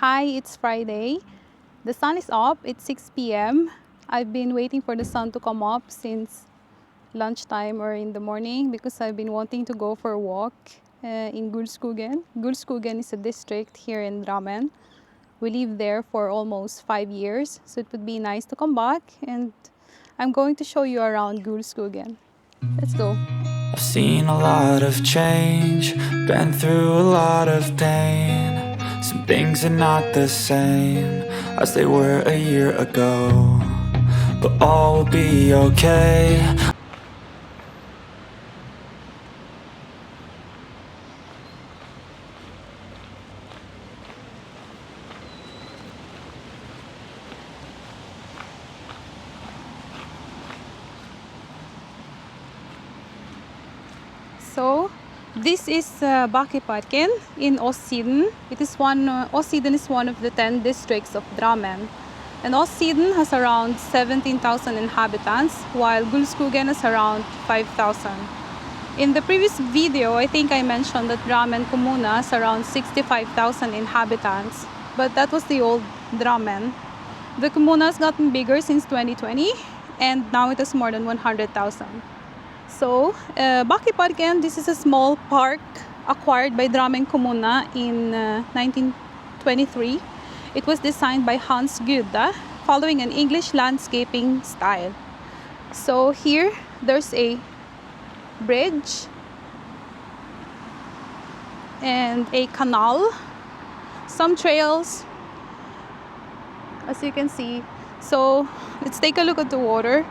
Hi, it's Friday. The sun is up. It's 6 p.m. I've been waiting for the sun to come up since lunchtime or in the morning because I've been wanting to go for a walk in Gulskogen. Gulskogen is a district here in Drammen. We lived there for almost 5 years, so it would be nice to come back, and I'm going to show you around Gulskogen. Let's go. I've seen a lot of change, been through a lot of pain. Some things are not the same as they were a year ago, but all will be okay. So this is Papawis in Åssiden. Åssiden is one of the 10 districts of Drammen. And Åssiden has around 17,000 inhabitants, while Gulskogen is around 5,000. In the previous video, I think I mentioned that Drammen Kommuna has around 65,000 inhabitants, but that was the old Drammen. The Kommuna has gotten bigger since 2020, and now it has more than 100,000. So, Papawis, this is a small park acquired by Drammen Kommuna in 1923. It was designed by Hans Gudde, following an English landscaping style. So here, there's a bridge and a canal, some trails, as you can see. So let's take a look at the water.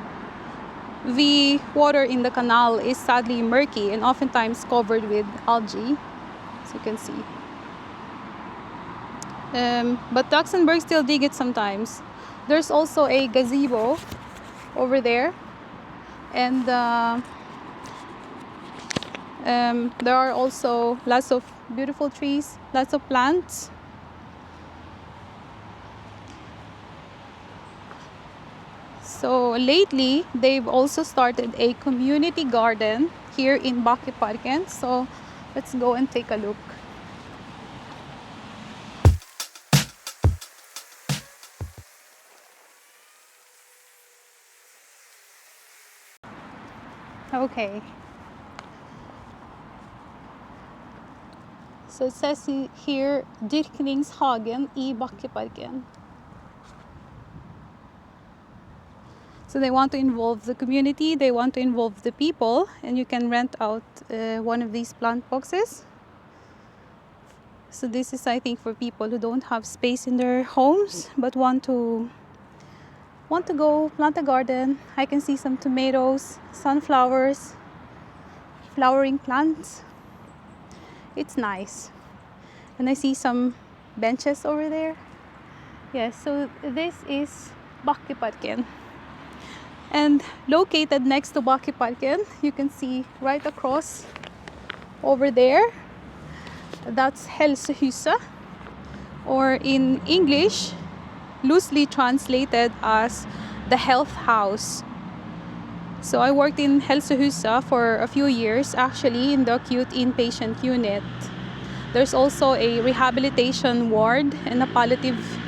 The water in the canal is sadly murky and oftentimes covered with algae, as you can see. But ducks and birds still dig it sometimes. There's also a gazebo over there, and there are also lots of beautiful trees, lots of plants. So lately, they've also started a community garden here in Papawis. So let's go and take a look. Okay. So it says here, Dyrkningshagen I Papawis. So they want to involve the community, they want to involve the people, and you can rent out one of these plant boxes. So this is, I think, for people who don't have space in their homes but want to go plant a garden. I can see some tomatoes, sunflowers, flowering plants. It's nice. And I see some benches over there. Yes, so this is Papawis. And located next to Papawis, you can see right across over there, that's Helsehuset, or in English, loosely translated as the health house. So I worked in Helsehuset for a few years, actually, in the acute inpatient unit. There's also a rehabilitation ward and a palliative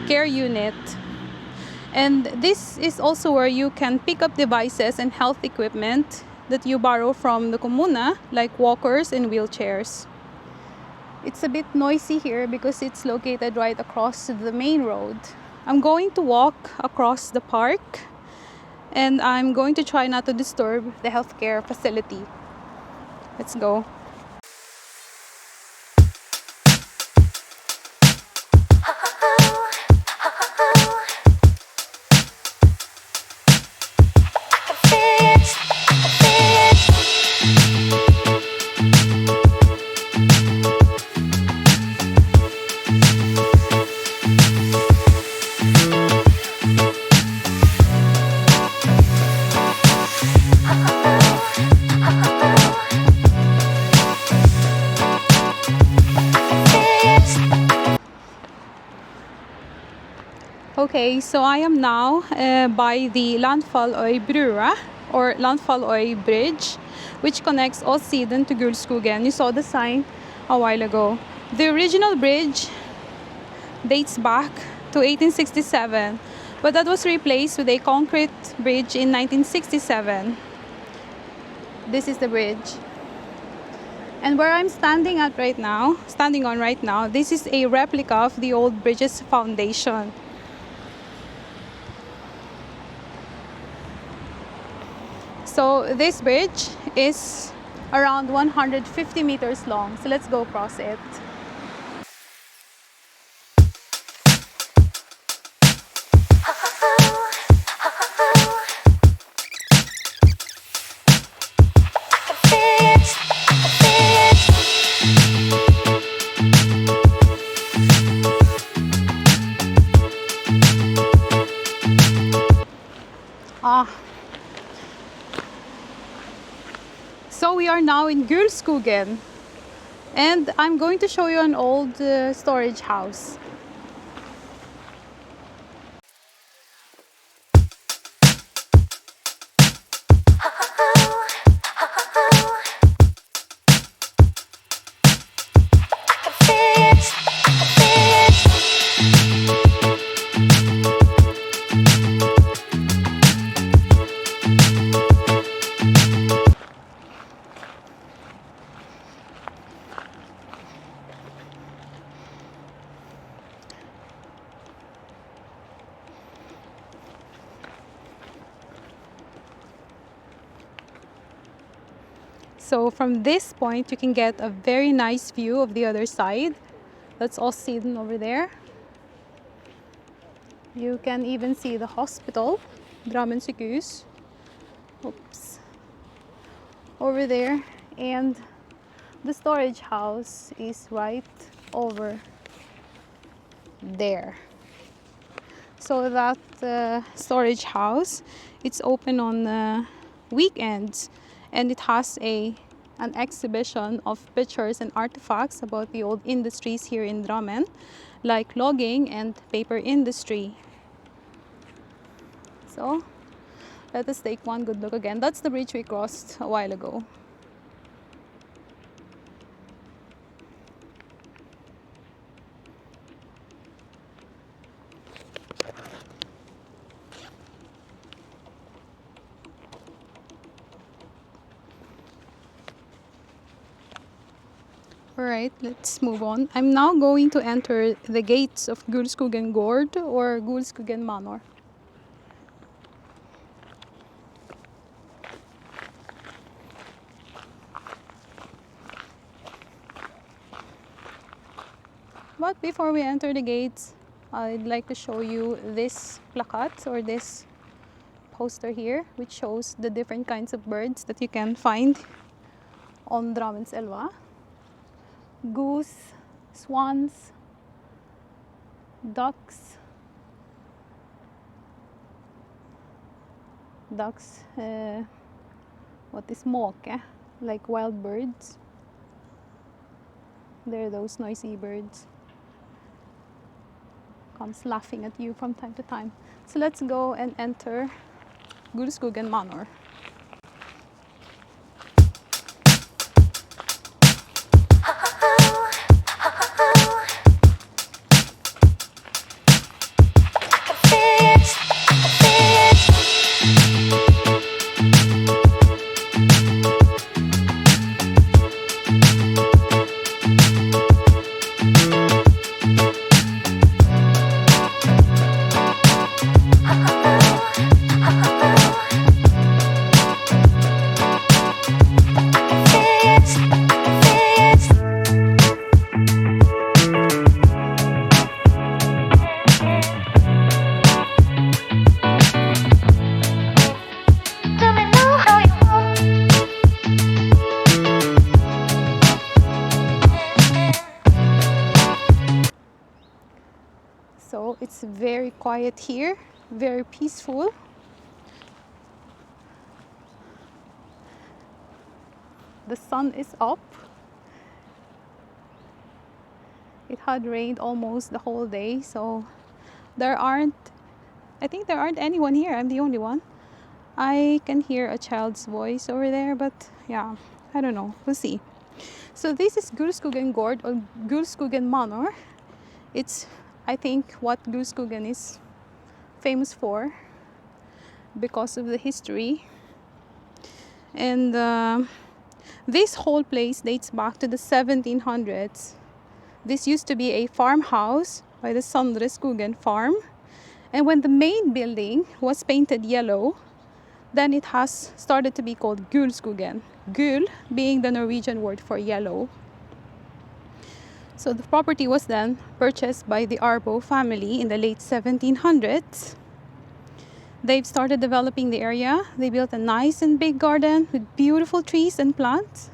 care unit. And this is also where you can pick up devices and health equipment that you borrow from the Kommuna, like walkers and wheelchairs. It's a bit noisy here because it's located right across the main road. I'm going to walk across the park, and I'm going to try not to disturb the healthcare facility. Let's go. Okay, so I am now by the Landfalløy or Landfalløy Bridge, which connects Åssiden to Gulskogen. You saw the sign a while ago. The original bridge dates back to 1867, but that was replaced with a concrete bridge in 1967. This is the bridge. And where I'm standing on right now, this is a replica of the old bridge's foundation. So this bridge is around 150 meters long. So let's go cross it. So we are now in Gulskogen, and I'm going to show you an old storage house. So from this point, you can get a very nice view of the other side. That's all seen over there. You can even see the hospital, Drammen sykehus. Oops. Over there. And the storage house is right over there. So that storage house, it's open on weekends, and it has an exhibition of pictures and artifacts about the old industries here in Drammen, like logging and paper industry. So let us take one good look again. That's the bridge we crossed a while ago. Alright, let's move on. I'm now going to enter the gates of Gulskogen Gård or Gulskogen Manor. But before we enter the gates, I'd like to show you this plakat or this poster here, which shows the different kinds of birds that you can find on Drammen's Elva. Goose, swans, ducks, what is måke, like wild birds. They're those noisy birds. Comes laughing at you from time to time. So let's go and enter Gulskogen Manor. So it's very quiet here, very peaceful. The sun is up. It had rained almost the whole day, so I think there aren't anyone here. I'm the only one. I can hear a child's voice over there, but yeah, I don't know. We'll see. So this is Gulskogen Gård or Gulskogen Manor. I think what Gulskogen is famous for because of the history. And this whole place dates back to the 1700s. This used to be a farmhouse by the Skogen farm. And when the main building was painted yellow, then it has started to be called Gulskogen. Gul being the Norwegian word for yellow. So the property was then purchased by the Arbo family in the late 1700s. They've started developing the area. They built a nice and big garden with beautiful trees and plants.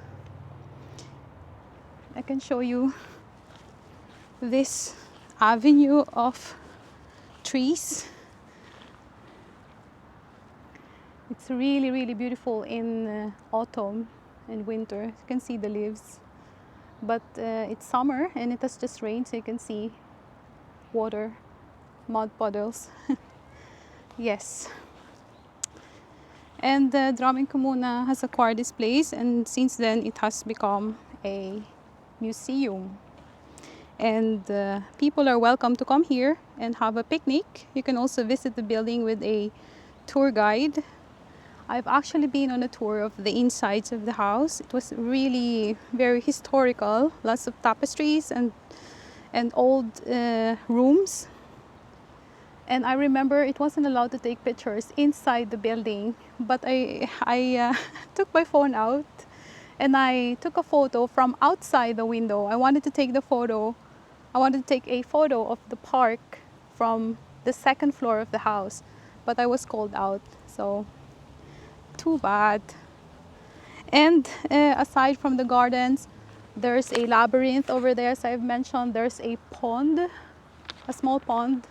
I can show you this avenue of trees. It's really, really beautiful in autumn and winter. You can see the leaves. But it's summer and it has just rained, so you can see water, mud puddles. Yes. And Drammen Kommune has acquired this place, and since then it has become a museum. And people are welcome to come here and have a picnic. You can also visit the building with a tour guide. I've actually been on a tour of the insides of the house. It was really very historical, lots of tapestries and old rooms. And I remember it wasn't allowed to take pictures inside the building, but I took my phone out and I took a photo from outside the window. I wanted to take a photo of the park from the second floor of the house, but I was called out, so too bad. And aside from the gardens, there's a labyrinth over there, as I've mentioned. There's a pond, a small pond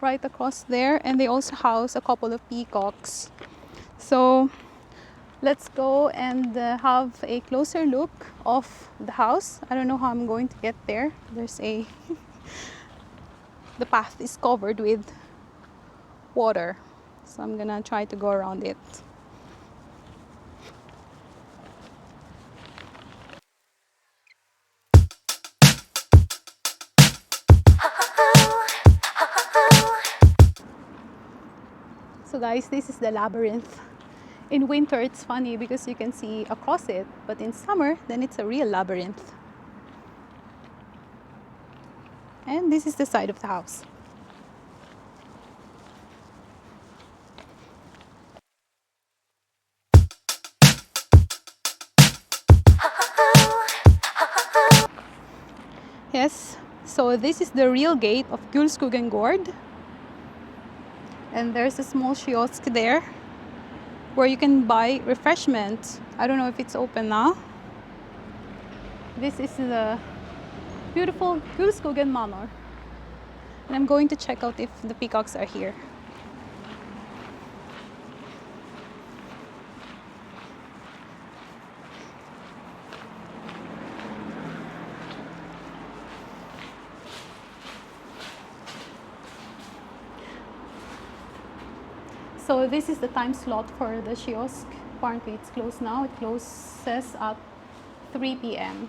right across there, and they also house a couple of peacocks. So let's go and have a closer look of the house. I don't know how I'm going to get there. There's a the path is covered with water, so I'm gonna try to go around it. So guys, this is the labyrinth. In winter it's funny because you can see across it, but in summer then it's a real labyrinth. And this is the side of the house. Yes, so this is the real gate of Gulskogen Gård. And there's a small kiosk there where you can buy refreshments. I don't know if it's open now. This is the beautiful Gulskogen Manor. And I'm going to check out if the peacocks are here. So this is the time slot for the kiosk. Apparently it's closed now. It closes at 3 p.m.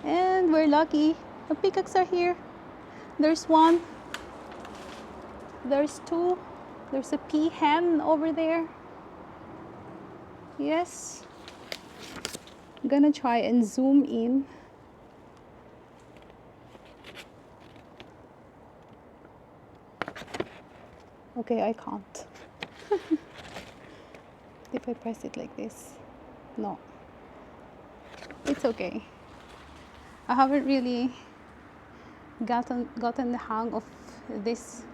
And we're lucky. The peacocks are here. There's one. There's two. There's a peahen over there. Yes. I'm gonna try and zoom in. Okay, I can't. If I press it like this. No. It's okay. I haven't really gotten the hang of this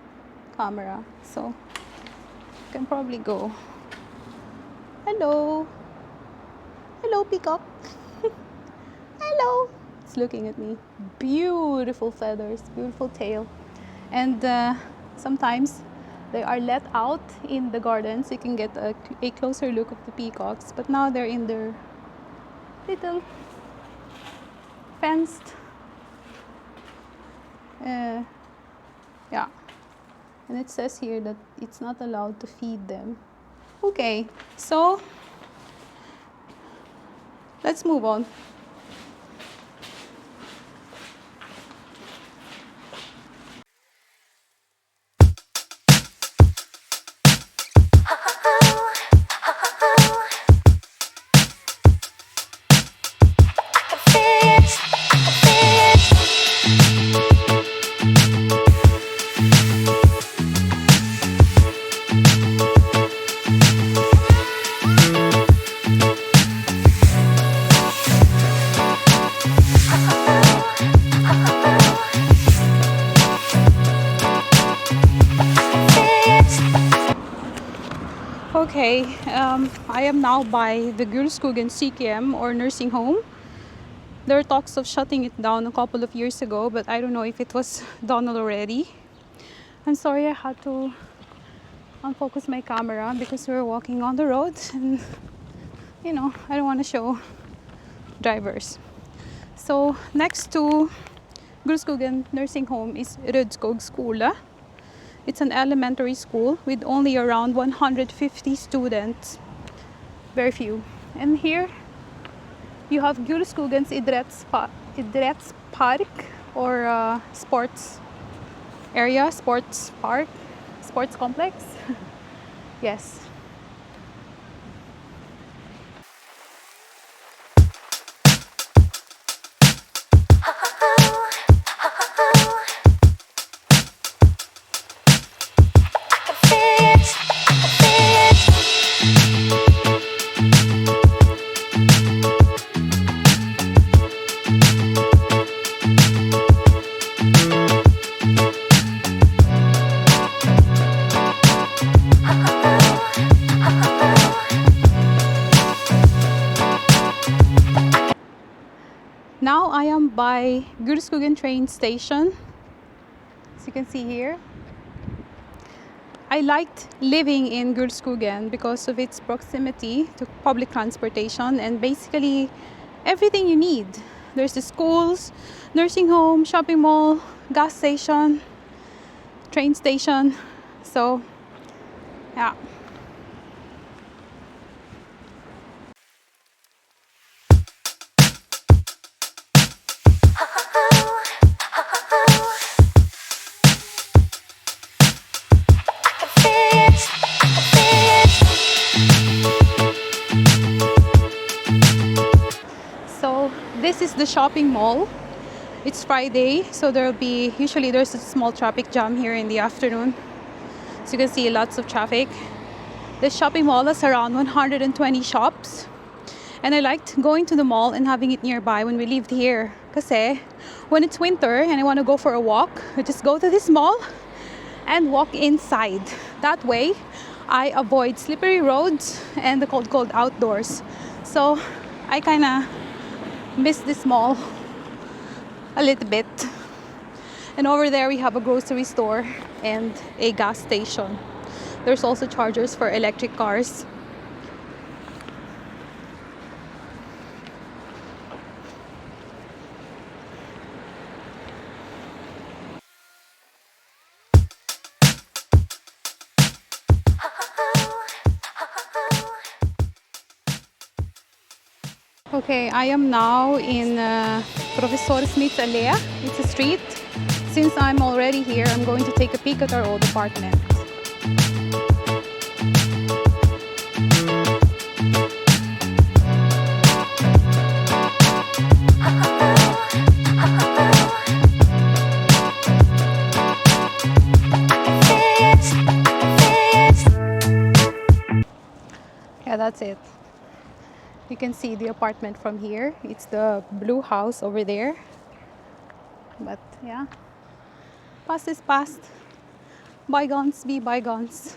camera, so I can probably go. Hello. Hello, peacock. Hello. It's looking at me. Beautiful feathers, beautiful tail. And sometimes they are let out in the garden so you can get a closer look of the peacocks. But now they're in their little fenced, yeah. And it says here that it's not allowed to feed them. Okay, so let's move on. Okay, I am now by the Gulskogen CKM or nursing home. There are talks of shutting it down a couple of years ago, but I don't know if it was done already. I'm sorry I had to unfocus my camera because we were walking on the road and I don't want to show drivers. So next to Gulskogen nursing home is Gulskogen. It's an elementary school with only around 150 students, very few. And here you have Gulskogen's Idrettspark or sports area, sports park, sports complex. Yes. Now I am by Gulskogen train station. As you can see here, I liked living in Gulskogen because of its proximity to public transportation and basically everything you need. There's the schools, nursing home, shopping mall, gas station, train station. So, yeah. So this is the shopping mall. It's Friday, so there's a small traffic jam here in the afternoon. So you can see lots of traffic. The shopping mall has around 120 shops. And I liked going to the mall and having it nearby when we lived here. Kasi when it's winter and I want to go for a walk, I just go to this mall and walk inside. That way, I avoid slippery roads and the cold outdoors. So I kind of miss this mall a little bit. And over there we have a grocery store and a gas station. There's also chargers for electric cars. Okay, I am now in Professor Smith's Allee. It's a street. Since I'm already here, I'm going to take a peek at our old apartment. Yeah, that's it. You can see the apartment from here. It's the blue house over there. But yeah, past is past. Bygones be bygones.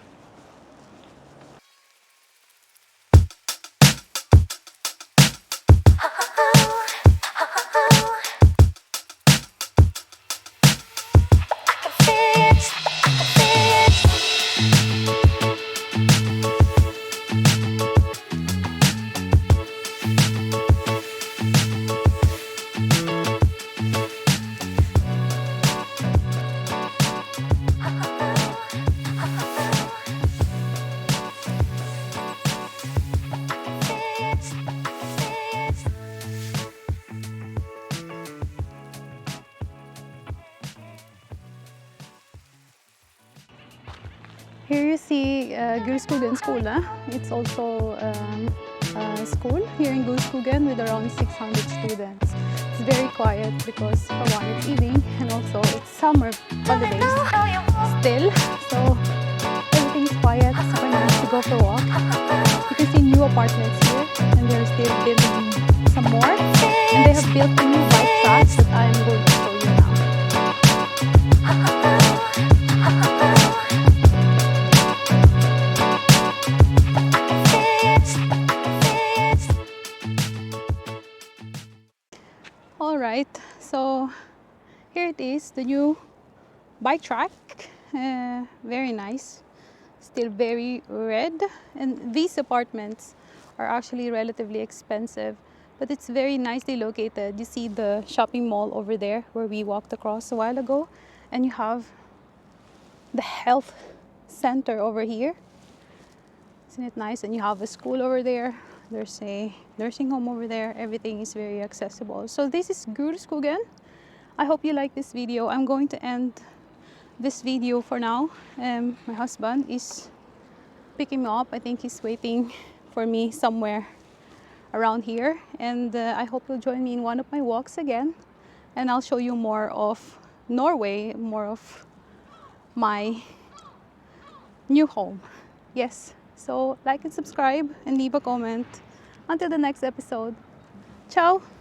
Here you see Gulskogen school. It's also a school here in Gulskogen with around 600 students. It's very quiet because for one it's evening and also it's summer holidays still. So everything is quiet, super nice to go for a walk. You can see new apartments here and they're still building some more. And they have built a new bike track that I'm going to show you now. Alright, so here it is, the new bike track. Very nice. Still very red. And these apartments are actually relatively expensive, but it's very nicely located. You see the shopping mall over there where we walked across a while ago, and you have the health center over here. Isn't it nice? And you have a school over there. There's a nursing home over there. Everything is very accessible. So this is Gulskogen. I hope you like this video. I'm going to end this video for now. My husband is picking me up. I think he's waiting for me somewhere around here. And I hope you'll join me in one of my walks again. And I'll show you more of Norway, more of my new home. Yes. So like and subscribe and leave a comment. Until the next episode. Ciao!